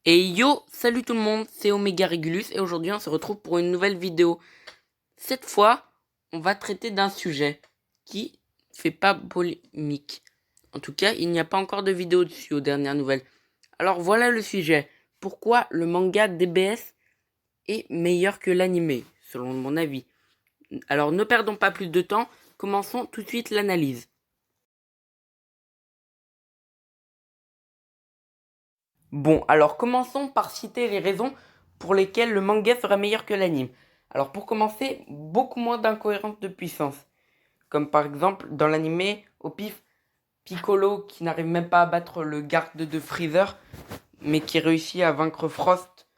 Et yo, salut tout le monde, c'est Omega Regulus et aujourd'hui on se retrouve pour une nouvelle vidéo. Cette fois, on va traiter d'un sujet qui fait pas polémique. En tout cas, il n'y a pas encore de vidéo dessus aux dernières nouvelles. Alors voilà le sujet. Pourquoi le manga DBS est meilleur que l'anime, selon mon avis. Alors ne perdons pas plus de temps, commençons tout de suite l'analyse. Bon, alors commençons par citer les raisons pour lesquelles le manga sera meilleur que l'anime. Alors pour commencer, beaucoup moins d'incohérences de puissance. Comme par exemple dans l'anime, au pif, Piccolo qui n'arrive même pas à battre le garde de Freezer, mais qui réussit à vaincre Frost.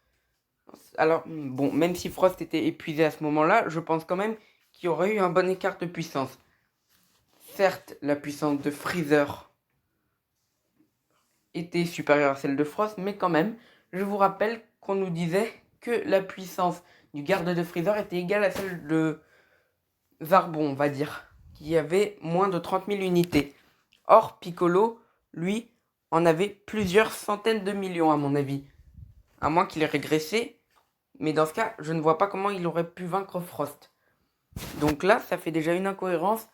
Alors bon, même si Frost était épuisé à ce moment-là, je pense quand même qu'il y aurait eu un bon écart de puissance. Certes, la puissance de Freezer était supérieure à celle de Frost, mais quand même, je vous rappelle qu'on nous disait que la puissance du garde de Freezer était égale à celle de Zarbon, on va dire, qui avait moins de 30 000 unités. Or, Piccolo, lui, en avait plusieurs centaines de millions, à mon avis. À moins qu'il ait régressé, mais dans ce cas, je ne vois pas comment il aurait pu vaincre Frost. Donc là, ça fait déjà une incohérence,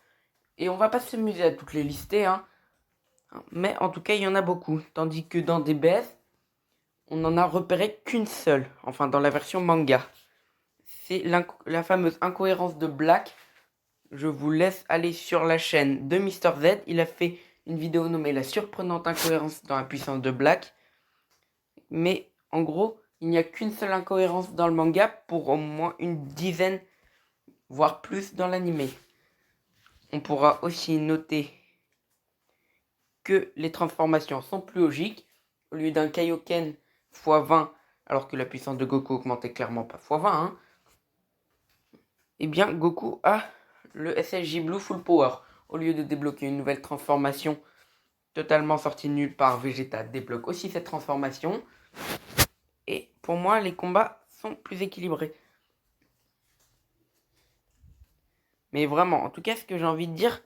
et on va pas s'amuser à toutes les lister, hein. Mais en tout cas, il y en a beaucoup. Tandis que dans DBS, on n'en a repéré qu'une seule, enfin dans la version manga. C'est la fameuse incohérence de Black. Je vous laisse aller sur la chaîne de Mister Z. Il a fait une vidéo nommée La surprenante incohérence dans la puissance de Black. Mais en gros, il n'y a qu'une seule incohérence dans le manga pour au moins une dizaine, voire plus dans l'anime. On pourra aussi noter que les transformations sont plus logiques. Au lieu d'un Kaioken x20, alors que la puissance de Goku augmentait clairement pas x20, hein, eh bien Goku a le SSJ Blue Full Power. Au lieu de débloquer une nouvelle transformation totalement sortie de nulle part, Vegeta débloque aussi cette transformation. Et pour moi, les combats sont plus équilibrés. Mais vraiment, en tout cas, ce que j'ai envie de dire,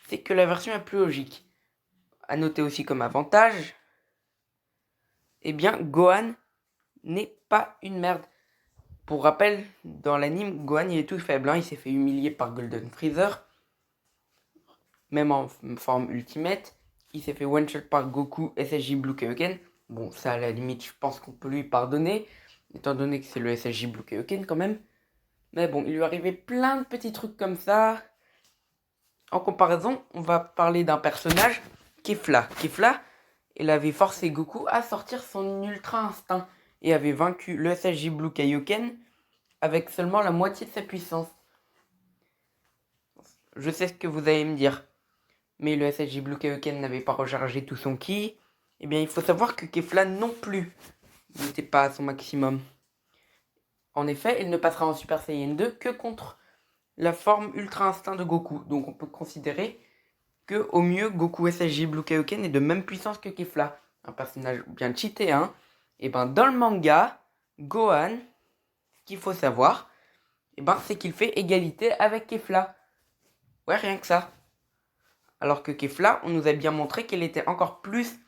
c'est que la version est plus logique. À noter aussi comme avantage, eh bien, Gohan n'est pas une merde. Pour rappel, dans l'anime, Gohan il est tout faible, hein. Il s'est fait humilier par Golden Freezer, même en forme ultimate. Il s'est fait one-shot par Goku SSJ Blue Kaioken. Bon, ça à la limite, je pense qu'on peut lui pardonner, étant donné que c'est le SSJ Blue Kaioken quand même. Mais bon, il lui arrivait plein de petits trucs comme ça. En comparaison, on va parler d'un personnage, Kefla. Kefla, il avait forcé Goku à sortir son Ultra Instinct et avait vaincu le SSJ Blue Kaioken avec seulement la moitié de sa puissance. Je sais ce que vous allez me dire, mais le SSJ Blue Kaioken n'avait pas rechargé tout son ki. Eh bien, il faut savoir que Kefla non plus n'était pas à son maximum. En effet, il ne passera en Super Saiyan 2 que contre la forme Ultra Instinct de Goku. Donc on peut considérer que au mieux Goku SSJ Blue Kaioken est de même puissance que Kefla. Un personnage bien cheaté, hein. Et ben dans le manga, Gohan, ce qu'il faut savoir, et ben c'est qu'il fait égalité avec Kefla. Ouais, rien que ça. Alors que Kefla, on nous a bien montré qu'elle était encore plus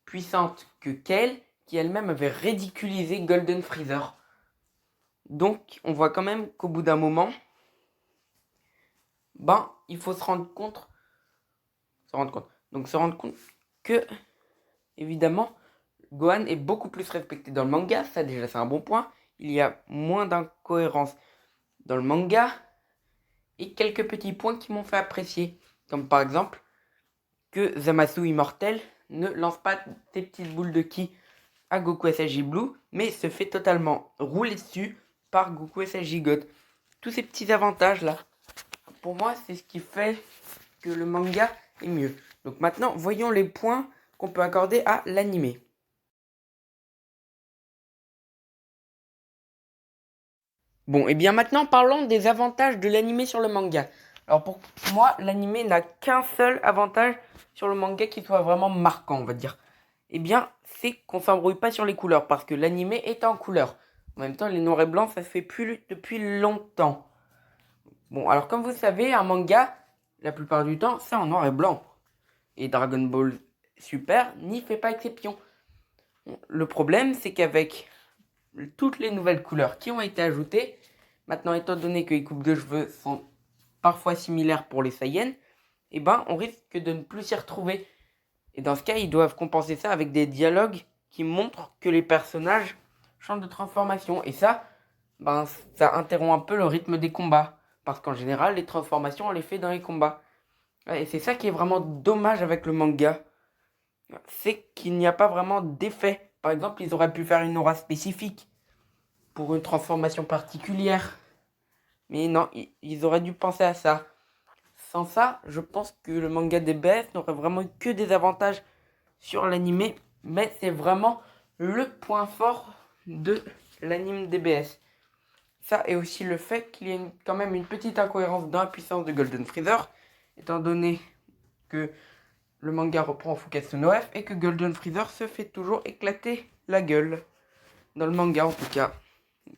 puissante que Kale, qui elle-même avait ridiculisé Golden Freezer. Donc on voit quand même qu'au bout d'un moment, ben il faut se rendre compte. Donc se rendre compte que, évidemment, Gohan est beaucoup plus respecté dans le manga, ça déjà c'est un bon point. Il y a moins d'incohérence dans le manga et quelques petits points qui m'ont fait apprécier. Comme par exemple que Zamasu immortel ne lance pas des petites boules de ki à Goku SSJ Blue, mais se fait totalement rouler dessus par Goku SSJ God. Tous ces petits avantages là, pour moi c'est ce qui fait que le manga est mieux. Donc maintenant voyons les points qu'on peut accorder à l'anime. Bon, et bien maintenant parlons des avantages de l'anime sur le manga. Alors pour moi, l'anime n'a qu'un seul avantage sur le manga qui soit vraiment marquant, on va dire. Eh bien, c'est qu'on s'embrouille pas sur les couleurs, parce que l'anime est en couleur. En même temps, les noirs et blancs, ça se fait plus depuis longtemps. Bon, alors comme vous savez, un manga, la plupart du temps, c'est en noir et blanc. Et Dragon Ball Super n'y fait pas exception. Le problème, c'est qu'avec toutes les nouvelles couleurs qui ont été ajoutées, maintenant, étant donné que les coupes de cheveux sont parfois similaires pour les Saiyans, eh ben, on risque de ne plus s'y retrouver. Et dans ce cas, ils doivent compenser ça avec des dialogues qui montrent que les personnages changent de transformation. Et ça, ben, ça interrompt un peu le rythme des combats. Parce qu'en général, les transformations, on les fait dans les combats. Et c'est ça qui est vraiment dommage avec le manga. C'est qu'il n'y a pas vraiment d'effet. Par exemple, ils auraient pu faire une aura spécifique pour une transformation particulière. Mais non, ils auraient dû penser à ça. Sans ça, je pense que le manga DBS n'aurait vraiment eu que des avantages sur l'animé. Mais c'est vraiment le point fort de l'anime DBS. Ça et aussi le fait qu'il y ait quand même une petite incohérence dans la puissance de Golden Freezer, étant donné que le manga reprend Fukatsu no F et que Golden Freezer se fait toujours éclater la gueule. Dans le manga en tout cas.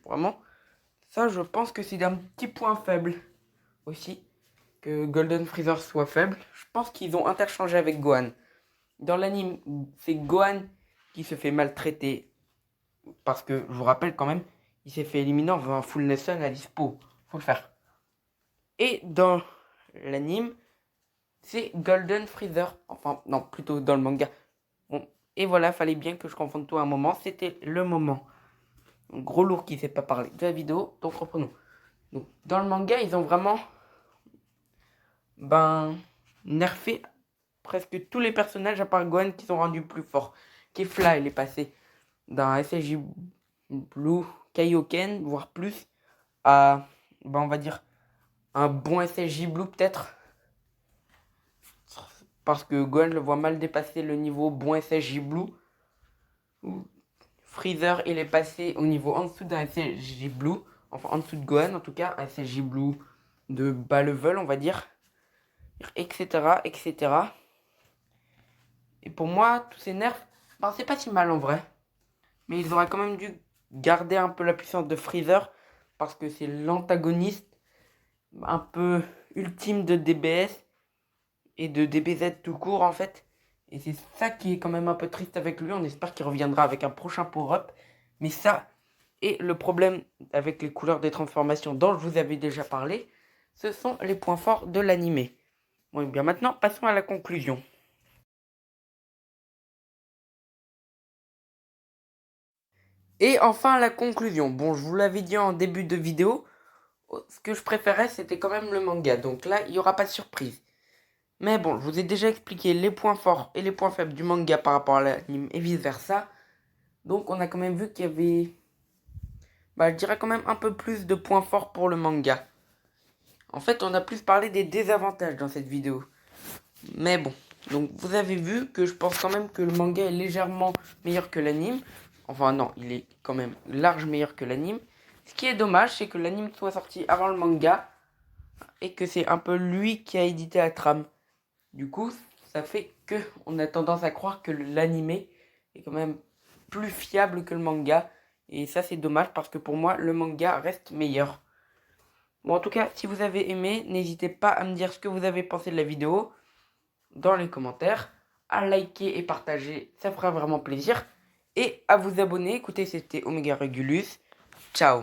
Vraiment, ça je pense que c'est un petit point faible aussi. Que Golden Freezer soit faible. Je pense qu'ils ont interchangé avec Gohan. Dans l'anime, c'est Gohan qui se fait maltraiter. Parce que, je vous rappelle quand même, il s'est fait éliminer en faisant un full Nelson à dispo. Faut le faire. Et dans l'anime, c'est Golden Freezer. Enfin, non, plutôt dans le manga. Bon, et voilà, fallait bien que je confonde tout à un moment. C'était le moment. Gros lourd qui ne sait pas parler de la vidéo. Donc reprenons. Donc, dans le manga, ils ont vraiment nerfé presque tous les personnages à part Gohan qui sont rendus plus forts. Kefla, il est passé d'un SSJ Blue Kaioken, voire plus, à, on va dire, un bon SSJ Blue peut-être. Parce que Gohan le voit mal dépasser le niveau bon SSJ Blue. Freezer, il est passé au niveau en dessous d'un SSJ Blue. Enfin, en dessous de Gohan, en tout cas, un SSJ Blue de bas level, on va dire. Etc, etc. Et pour moi, tous ces nerfs, c'est pas si mal en vrai. Mais ils auraient quand même dû garder un peu la puissance de Freezer. Parce que c'est l'antagoniste un peu ultime de DBS. Et de DBZ tout court en fait. Et c'est ça qui est quand même un peu triste avec lui. On espère qu'il reviendra avec un prochain power-up. Mais ça, et le problème avec les couleurs des transformations dont je vous avais déjà parlé, ce sont les points forts de l'animé. Bon, et bien maintenant, passons à la conclusion. Et enfin, la conclusion. Bon, je vous l'avais dit en début de vidéo, ce que je préférais, c'était quand même le manga. Donc là, il n'y aura pas de surprise. Mais bon, je vous ai déjà expliqué les points forts et les points faibles du manga par rapport à l'anime et vice versa. Donc on a quand même vu qu'il y avait, je dirais quand même un peu plus de points forts pour le manga. En fait, on a plus parlé des désavantages dans cette vidéo. Mais bon, donc vous avez vu que je pense quand même que le manga est légèrement meilleur que l'anime. Enfin non, il est quand même large meilleur que l'anime. Ce qui est dommage, c'est que l'anime soit sorti avant le manga et que c'est un peu lui qui a édité la trame. Du coup, ça fait que on a tendance à croire que l'animé est quand même plus fiable que le manga. Et ça, c'est dommage parce que pour moi, le manga reste meilleur. Bon, en tout cas, si vous avez aimé, n'hésitez pas à me dire ce que vous avez pensé de la vidéo dans les commentaires, à liker et partager, ça fera vraiment plaisir. Et à vous abonner. Écoutez, c'était Omega Regulus. Ciao.